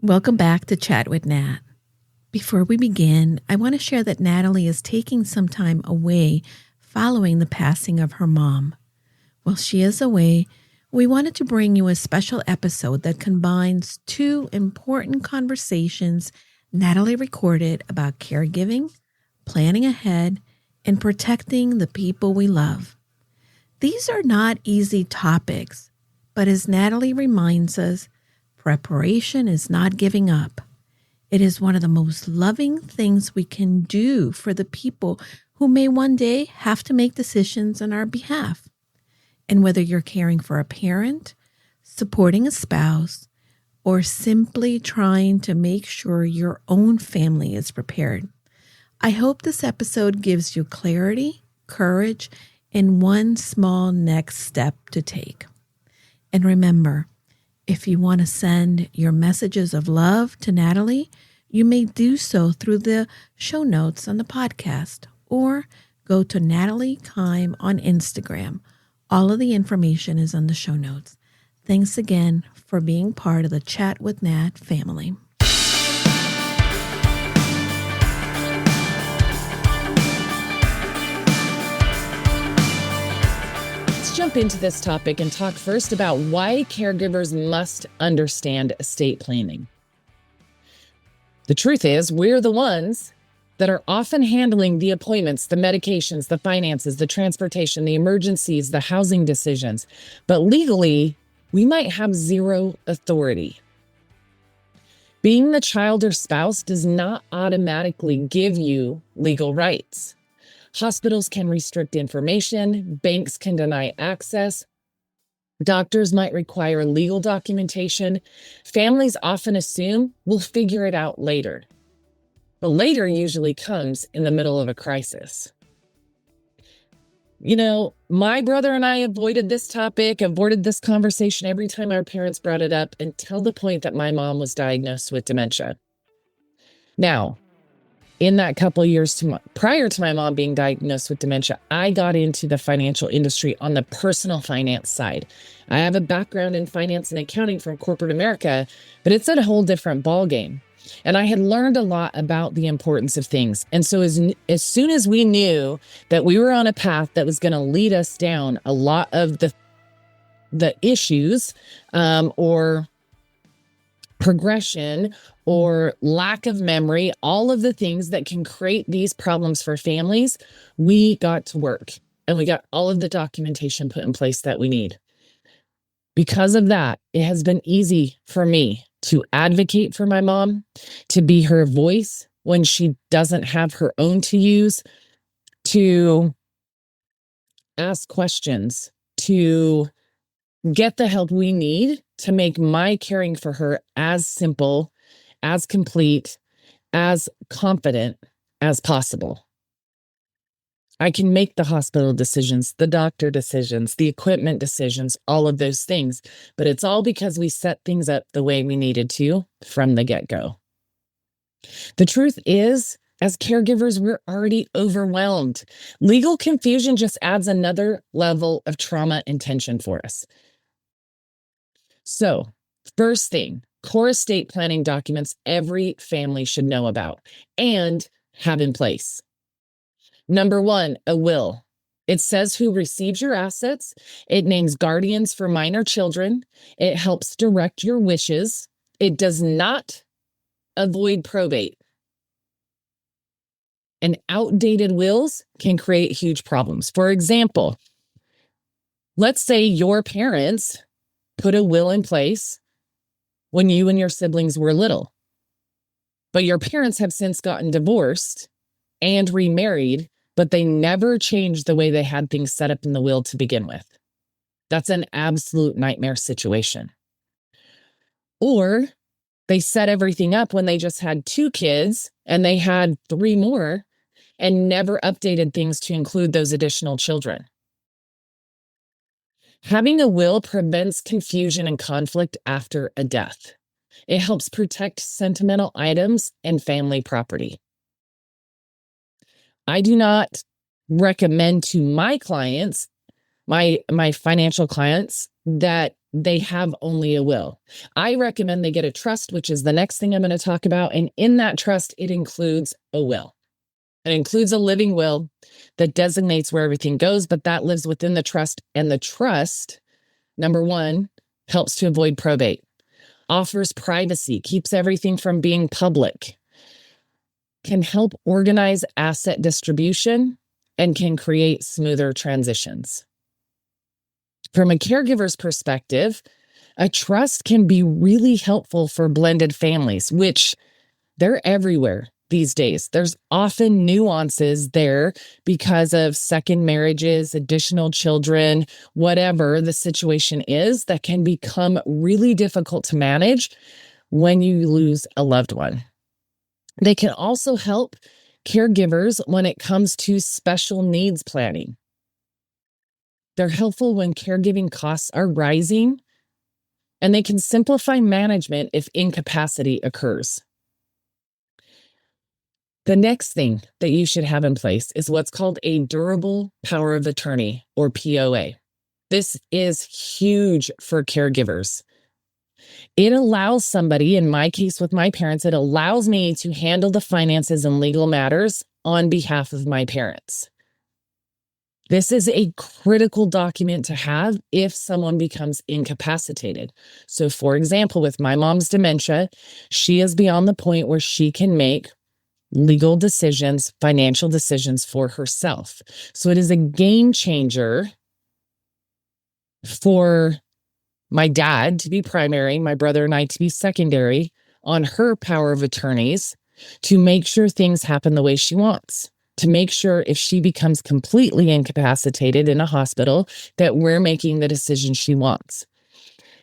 Welcome back to Chat with Nat. Before we begin, I want to share that Natalie is taking some time away following the passing of her mom. While she is away, we wanted to bring you a special episode that combines two important conversations Natalie recorded about caregiving, planning ahead, and protecting the people we love. These are not easy topics, but as Natalie reminds us, preparation is not giving up. It is one of the most loving things we can do for the people who may one day have to make decisions on our behalf. And whether you're caring for a parent, supporting a spouse, or simply trying to make sure your own family is prepared, I hope this episode gives you clarity, courage, and one small next step to take. And remember, if you want to send your messages of love to Natalie, you may do so through the show notes on the podcast or go to Natalie Kime on Instagram. All of the information is on the show notes. Thanks again for being part of the Chat with Nat family. Jump into this topic and talk first about why caregivers must understand estate planning. The truth is, we're the ones that are often handling the appointments, the medications, the finances, the transportation, the emergencies, the housing decisions. But legally, we might have zero authority. Being the child or spouse does not automatically give you legal rights. Hospitals can restrict information, banks can deny access, doctors might require legal documentation. Families often assume we'll figure it out later. But later usually comes in the middle of a crisis. You know, my brother and I avoided this topic, avoided this conversation every time our parents brought it up until the point that my mom was diagnosed with dementia. Now, in that couple of years prior to my mom being diagnosed with dementia, I got into the financial industry on the personal finance side. I have a background in finance and accounting from corporate America, but it's a whole different ballgame. And I had learned a lot about the importance of things. And so as soon as we knew that we were on a path that was going to lead us down a lot of the issues or progression or lack of memory, all of the things that can create these problems for families, we got to work and we got all of the documentation put in place that we need. Because of that, it has been easy for me to advocate for my mom, to be her voice when she doesn't have her own to use, to ask questions, to get the help we need to make my caring for her as simple, as complete, as confident as possible. I can make the hospital decisions, the doctor decisions, the equipment decisions, all of those things, but it's all because we set things up the way we needed to from the get-go. The truth is, as caregivers, we're already overwhelmed. Legal confusion just adds another level of trauma and tension for us. So, first thing, core estate planning documents every family should know about and have in place. Number one, a will. It says who receives your assets. It names guardians for minor children. It helps direct your wishes. It does not avoid probate. And outdated wills can create huge problems. For example, let's say your parents put a will in place when you and your siblings were little, but your parents have since gotten divorced and remarried, but they never changed the way they had things set up in the will to begin with. That's an absolute nightmare situation. Or they set everything up when they just had 2 kids and they had 3 more and never updated things to include those additional children. Having a will prevents confusion and conflict after a death. It helps protect sentimental items and family property. I do not recommend to my clients my financial clients that they have only a will. I recommend they get a trust, which is the next thing I'm going to talk about. And in that trust, it includes a will. It includes a living will that designates where everything goes, but that lives within the trust. And the trust, number one, helps to avoid probate, offers privacy, keeps everything from being public, can help organize asset distribution, and can create smoother transitions. From a caregiver's perspective, a trust can be really helpful for blended families, which they're everywhere these days. There's often nuances there because of second marriages, additional children, whatever the situation is, that can become really difficult to manage when you lose a loved one. They can also help caregivers when it comes to special needs planning. They're helpful when caregiving costs are rising, and they can simplify management if incapacity occurs. The next thing that you should have in place is what's called a durable power of attorney, or POA. This is huge for caregivers. It allows somebody, in my case with my parents, it allows me to handle the finances and legal matters on behalf of my parents. This is a critical document to have if someone becomes incapacitated. So, for example, with my mom's dementia, she is beyond the point where she can make legal decisions, financial decisions for herself. So it is a game changer for my dad to be primary, my brother and I to be secondary on her power of attorneys to make sure things happen the way she wants, to make sure if she becomes completely incapacitated in a hospital, that we're making the decision she wants.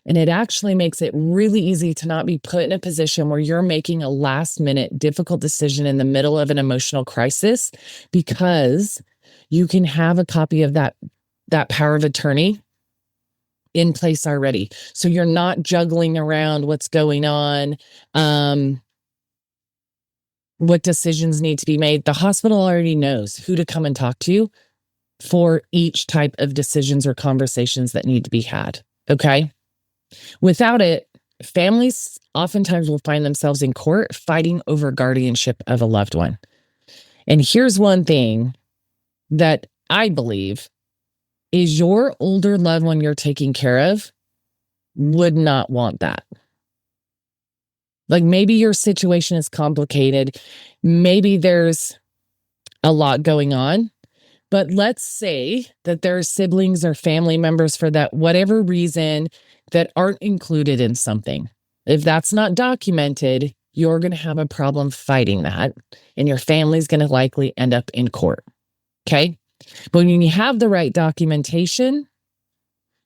And it actually makes it really easy to not be put in a position where you're making a last minute difficult decision in the middle of an emotional crisis, because you can have a copy of that power of attorney in place already. So you're not juggling around what's going on, what decisions need to be made. The hospital already knows who to come and talk to for each type of decisions or conversations that need to be had. Okay. Without it, families oftentimes will find themselves in court fighting over guardianship of a loved one. And here's one thing that I believe is your older loved one you're taking care of would not want that. Like, maybe your situation is complicated. Maybe there's a lot going on. But let's say that there are siblings or family members for that whatever reason that aren't included in something. If that's not documented, you're going to have a problem fighting that, and your family's going to likely end up in court. Okay? But when you have the right documentation,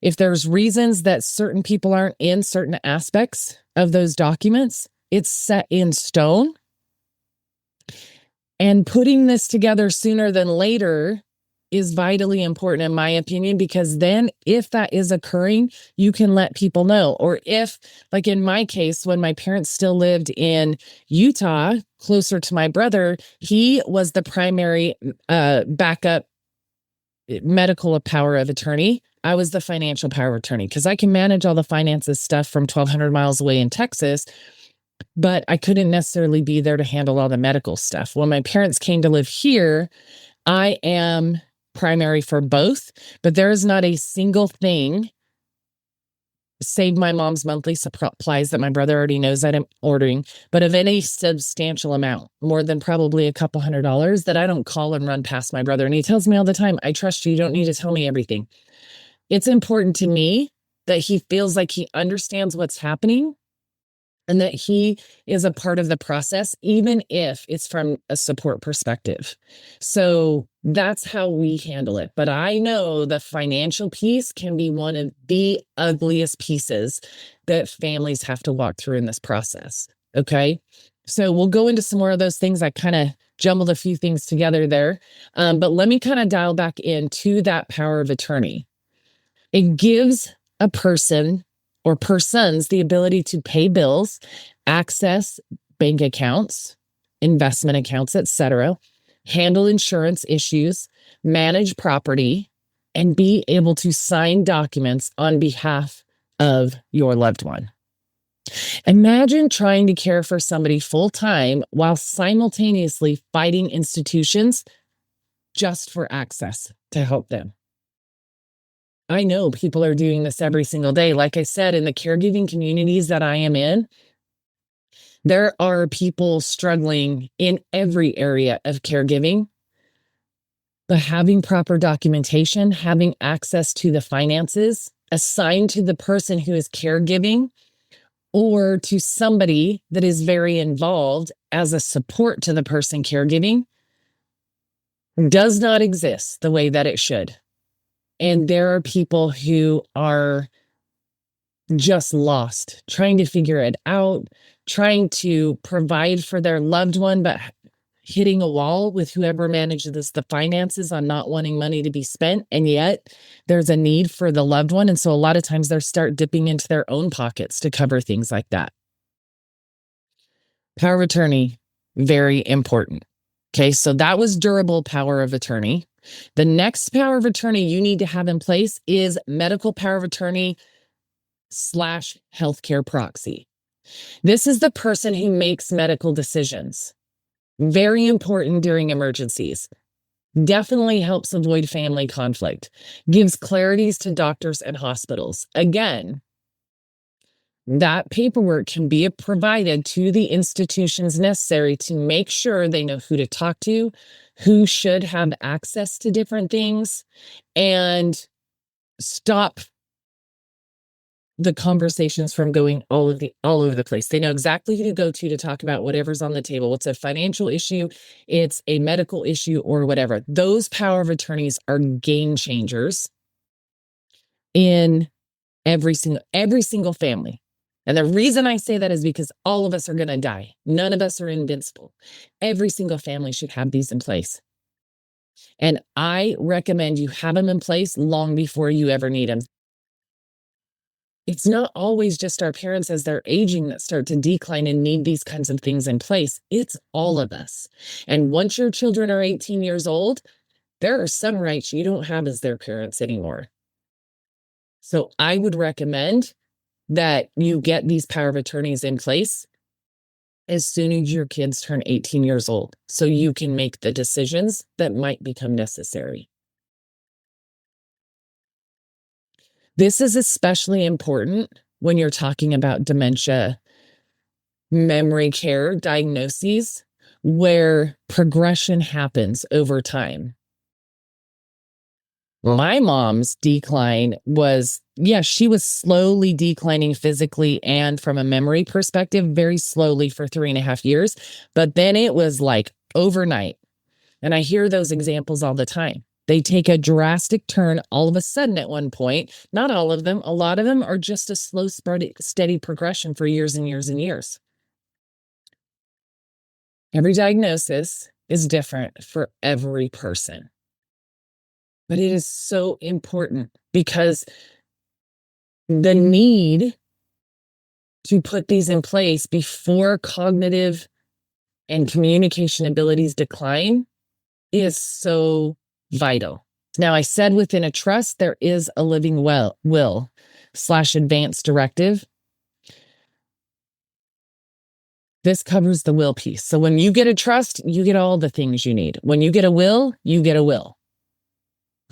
if there's reasons that certain people aren't in certain aspects of those documents, it's set in stone. And putting this together sooner than later is vitally important, in my opinion, because then if that is occurring, you can let people know. Or if, like in my case, when my parents still lived in Utah, closer to my brother, he was the primary backup medical power of attorney. I was the financial power of attorney because I can manage all the finances stuff from 1,200 miles away in Texas, but I couldn't necessarily be there to handle all the medical stuff. When my parents came to live here, I am primary for both, but there is not a single thing, save my mom's monthly supplies that my brother already knows that I'm ordering, but of any substantial amount, more than probably a couple $100, that I don't call and run past my brother. And he tells me all the time, I trust you. You don't need to tell me everything. It's important to me that he feels like he understands what's happening and that he is a part of the process, even if it's from a support perspective. So that's how we handle it. But I know the financial piece can be one of the ugliest pieces that families have to walk through in this process. Okay. So we'll go into some more of those things. I kind of jumbled a few things together there. But let me kind of dial back into that power of attorney. It gives a person or persons the ability to pay bills, access bank accounts, investment accounts, etc., handle insurance issues, manage property, and be able to sign documents on behalf of your loved one. Imagine trying to care for somebody full time while simultaneously fighting institutions just for access to help them. I know people are doing this every single day. Like I said, in the caregiving communities that I am in, there are people struggling in every area of caregiving, but having proper documentation, having access to the finances assigned to the person who is caregiving or to somebody that is very involved as a support to the person caregiving does not exist the way that it should. And there are people who are just lost, trying to figure it out, trying to provide for their loved one, but hitting a wall with whoever manages the finances on not wanting money to be spent. And yet there's a need for the loved one. And so a lot of times they start dipping into their own pockets to cover things like that. Power of attorney, very important. Okay, so that was durable power of attorney. The next power of attorney you need to have in place is medical power of attorney / healthcare proxy. This is the person who makes medical decisions. Very important during emergencies. Definitely helps avoid family conflict. Gives clarities to doctors and hospitals. Again, that paperwork can be provided to the institutions necessary to make sure they know who to talk to, who should have access to different things, and stop the conversations from going all over the place. They know exactly who to go to talk about whatever's on the table. It's a financial issue, it's a medical issue, or whatever. Those power of attorneys are game changers in every single family. And the reason I say that is because all of us are going to die. None of us are invincible. Every single family should have these in place. And I recommend you have them in place long before you ever need them. It's not always just our parents as they're aging that start to decline and need these kinds of things in place. It's all of us. And once your children are 18 years old, there are some rights you don't have as their parents anymore. So I would recommend that you get these power of attorneys in place as soon as your kids turn 18 years old, so you can make the decisions that might become necessary. This is especially important when you're talking about dementia, memory care, diagnoses, where progression happens over time. My mom's decline was, she was slowly declining physically and from a memory perspective, very slowly for 3.5 years. But then it was like overnight. And I hear those examples all the time. They take a drastic turn all of a sudden at one point. Not all of them. A lot of them are just a slow, steady progression for years and years and years. Every diagnosis is different for every person. But it is so important because the need to put these in place before cognitive and communication abilities decline is so vital. Now, I said within a trust, there is a living will / advance directive. This covers the will piece. So when you get a trust, you get all the things you need. When you get a will, you get a will.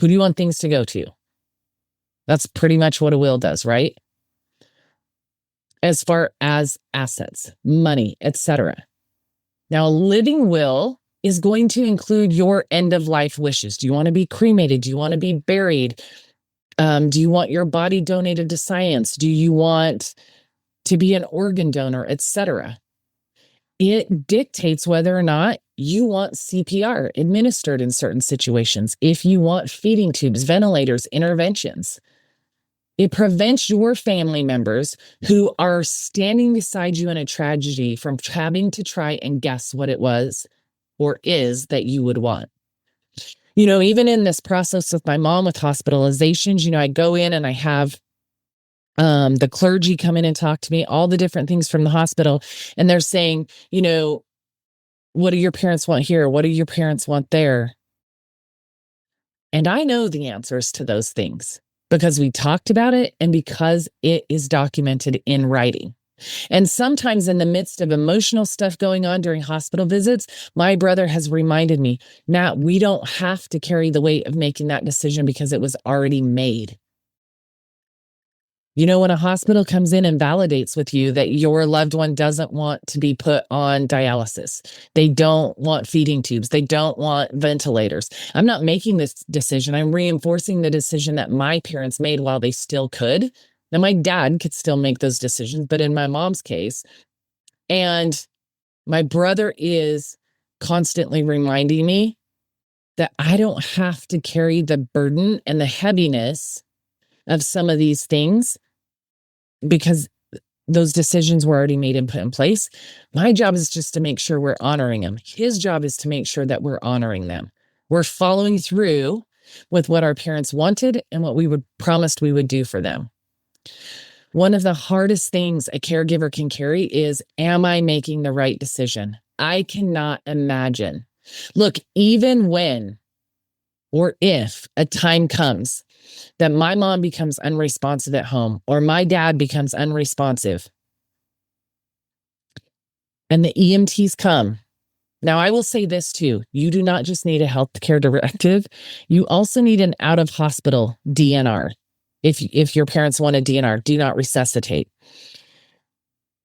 Who do you want things to go to? That's pretty much what a will does, right? As far as assets, money, etc. Now, a living will is going to include your end of life wishes. Do you want to be cremated? Do you want to be buried? Do you want your body donated to science? Do you want to be an organ donor, etc.? It dictates whether or not you want CPR administered in certain situations, if you want feeding tubes, ventilators, interventions. It prevents your family members who are standing beside you in a tragedy from having to try and guess what it was or is that you would want. Even in this process with my mom with hospitalizations, I go in and I have the clergy come in and talk to me, all the different things from the hospital. And they're saying, what do your parents want here? What do your parents want there? And I know the answers to those things because we talked about it and because it is documented in writing. And sometimes in the midst of emotional stuff going on during hospital visits, my brother has reminded me, Nat, we don't have to carry the weight of making that decision because it was already made. You know, when a hospital comes in and validates with you that your loved one doesn't want to be put on dialysis, they don't want feeding tubes, they don't want ventilators. I'm not making this decision. I'm reinforcing the decision that my parents made while they still could. Now, my dad could still make those decisions, but in my mom's case, and my brother is constantly reminding me that I don't have to carry the burden and the heaviness of some of these things because those decisions were already made and put in place. My job is just to make sure we're honoring them. His job is to make sure that we're honoring them. We're following through with what our parents wanted and what we would promised we would do for them. One of the hardest things a caregiver can carry is, am I making the right decision? I cannot imagine. Look, even when or if a time comes that my mom becomes unresponsive at home or my dad becomes unresponsive and the EMTs come. Now, I will say this too. You do not just need a healthcare directive. You also need an out-of-hospital DNR. If your parents want a DNR, do not resuscitate.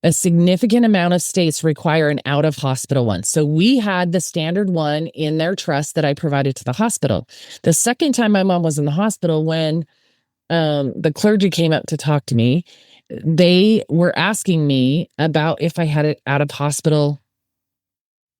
A significant amount of states require an out-of-hospital one. So we had the standard one in their trust that I provided to the hospital. The second time my mom was in the hospital, when the clergy came up to talk to me, they were asking me about if I had an out-of-hospital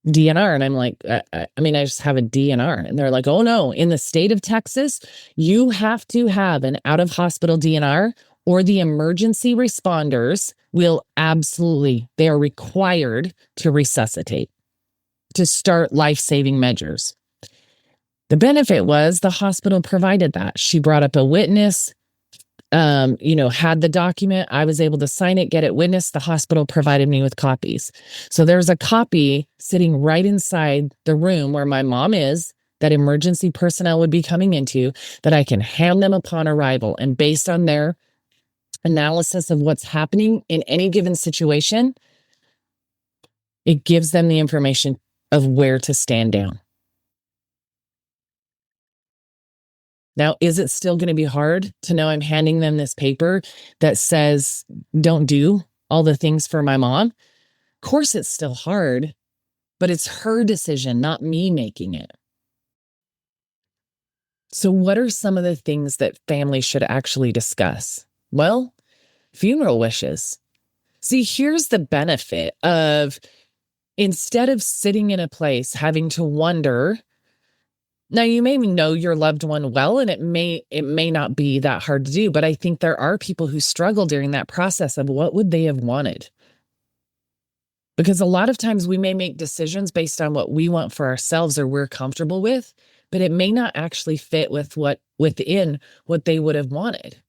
DNR. And I'm like, I just have a DNR. And they're like, oh no, in the state of Texas, you have to have an out-of-hospital DNR or the emergency responders will they are required to resuscitate, to start life-saving measures. The benefit was the hospital provided that. She brought up a witness, had the document. I was able to sign it, get it witnessed. The hospital provided me with copies. So there's a copy sitting right inside the room where my mom is, that emergency personnel would be coming into, that I can hand them upon arrival. And based on their analysis of what's happening in any given situation, it gives them the information of where to stand down. Now, is it still going to be hard to know I'm handing them this paper that says, don't do all the things for my mom? Of course, it's still hard, but it's her decision, not me making it. So what are some of the things that families should actually discuss? Well, funeral wishes. See, here's the benefit of, instead of sitting in a place having to wonder. Now, you may know your loved one well, and it may not be that hard to do, but I think there are people who struggle during that process of what would they have wanted? Because a lot of times we may make decisions based on what we want for ourselves or we're comfortable with, but it may not actually fit with within what they would have wanted.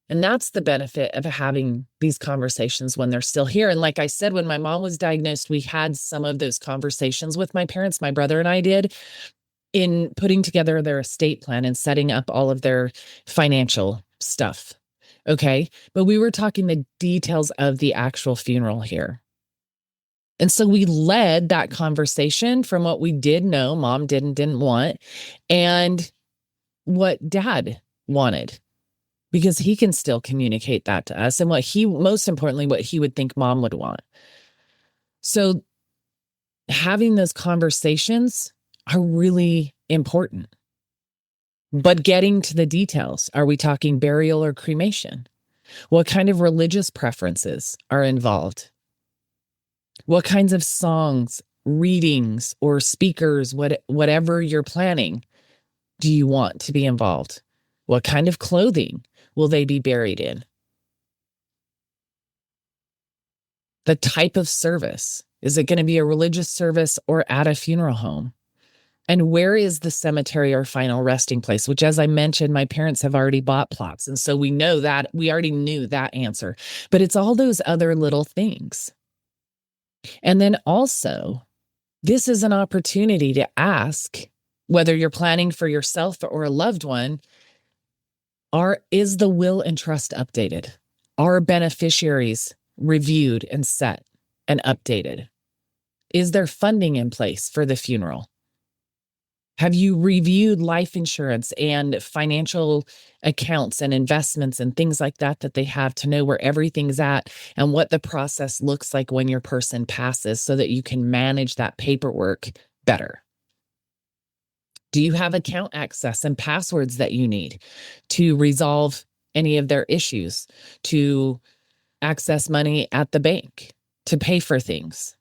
And that's the benefit of having these conversations when they're still here. And like I said, when my mom was diagnosed, we had some of those conversations with my parents, my brother and I did, in putting together their estate plan and setting up all of their financial stuff. Okay. But we were talking the details of the actual funeral here. And so we led that conversation from what we did know mom didn't want and what dad wanted, because he can still communicate that to us, and most importantly, what he would think mom would want. So having those conversations are really important. But getting to the details, are we talking burial or cremation? What kind of religious preferences are involved? What kinds of songs, readings, or speakers, whatever you're planning, do you want to be involved? What kind of clothing will they be buried in? The type of service. Is it going to be a religious service or at a funeral home? And where is the cemetery or final resting place? Which, as I mentioned, my parents have already bought plots. And so we already knew that answer. But it's all those other little things. And then also, this is an opportunity to ask whether you're planning for yourself or a loved one, is the will and trust updated? Are beneficiaries reviewed and set and updated? Is there funding in place for the funeral? Have you reviewed life insurance and financial accounts and investments and things like that they have to know where everything's at and what the process looks like when your person passes so that you can manage that paperwork better? Do you have account access and passwords that you need to resolve any of their issues, to access money at the bank, to pay for things?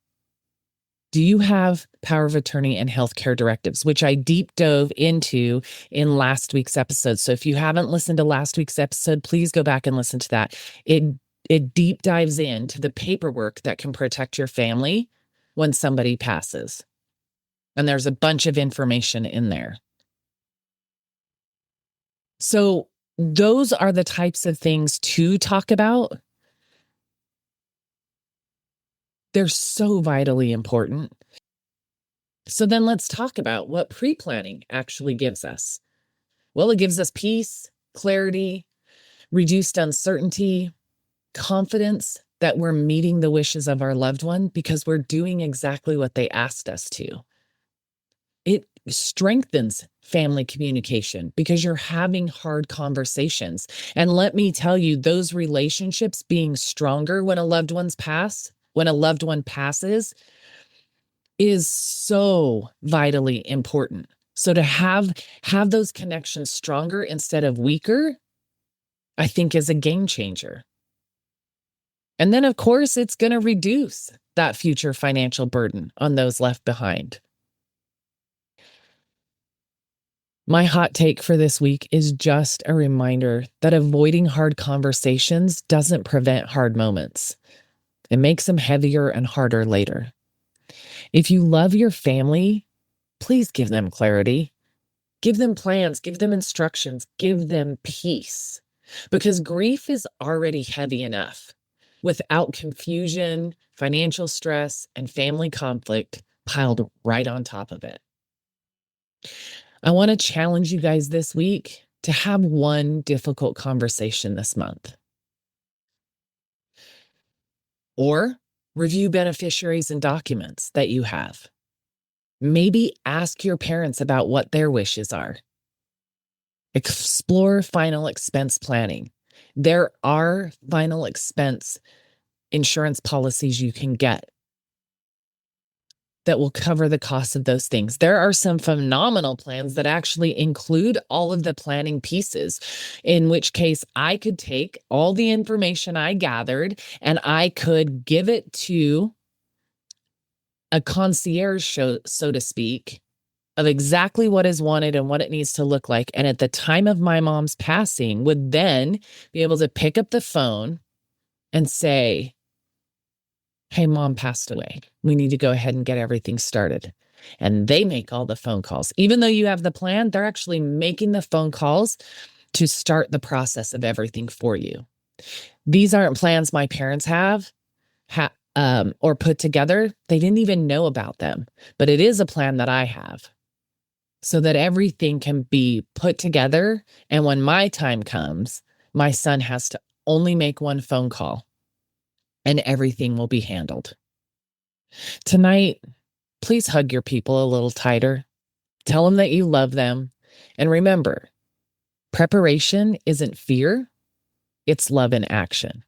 Do you have power of attorney and healthcare directives, which I deep dove into in last week's episode? So if you haven't listened to last week's episode, please go back and listen to that. It deep dives into the paperwork that can protect your family when somebody passes. And there's a bunch of information in there. So those are the types of things to talk about. They're so vitally important. So then let's talk about what pre-planning actually gives us. Well, it gives us peace, clarity, reduced uncertainty, confidence that we're meeting the wishes of our loved one because we're doing exactly what they asked us to. It strengthens family communication because you're having hard conversations. And let me tell you, those relationships being stronger when a loved one passes is so vitally important. So to have those connections stronger instead of weaker, I think is a game changer. And then, of course, it's going to reduce that future financial burden on those left behind. My hot take for this week is just a reminder that avoiding hard conversations doesn't prevent hard moments. It makes them heavier and harder later. If you love your family, please give them clarity. Give them plans, give them instructions, give them peace. Because grief is already heavy enough without confusion, financial stress, and family conflict piled right on top of it. I want to challenge you guys this week to have one difficult conversation this month. Or review beneficiaries and documents that you have. Maybe ask your parents about what their wishes are. Explore final expense planning. There are final expense insurance policies you can get that will cover the cost of those things. There are some phenomenal plans that actually include all of the planning pieces, in which case I could take all the information I gathered and I could give it to a concierge show, so to speak, of exactly what is wanted and what it needs to look like. And at the time of my mom's passing, would then be able to pick up the phone and say, "Hey, mom passed away. We need to go ahead and get everything started." And they make all the phone calls. Even though you have the plan, they're actually making the phone calls to start the process of everything for you. These aren't plans my parents have or put together. They didn't even know about them, but it is a plan that I have so that everything can be put together. And when my time comes, my son has to only make one phone call and everything will be handled. Tonight, please hug your people a little tighter. Tell them that you love them. And remember, preparation isn't fear, it's love in action.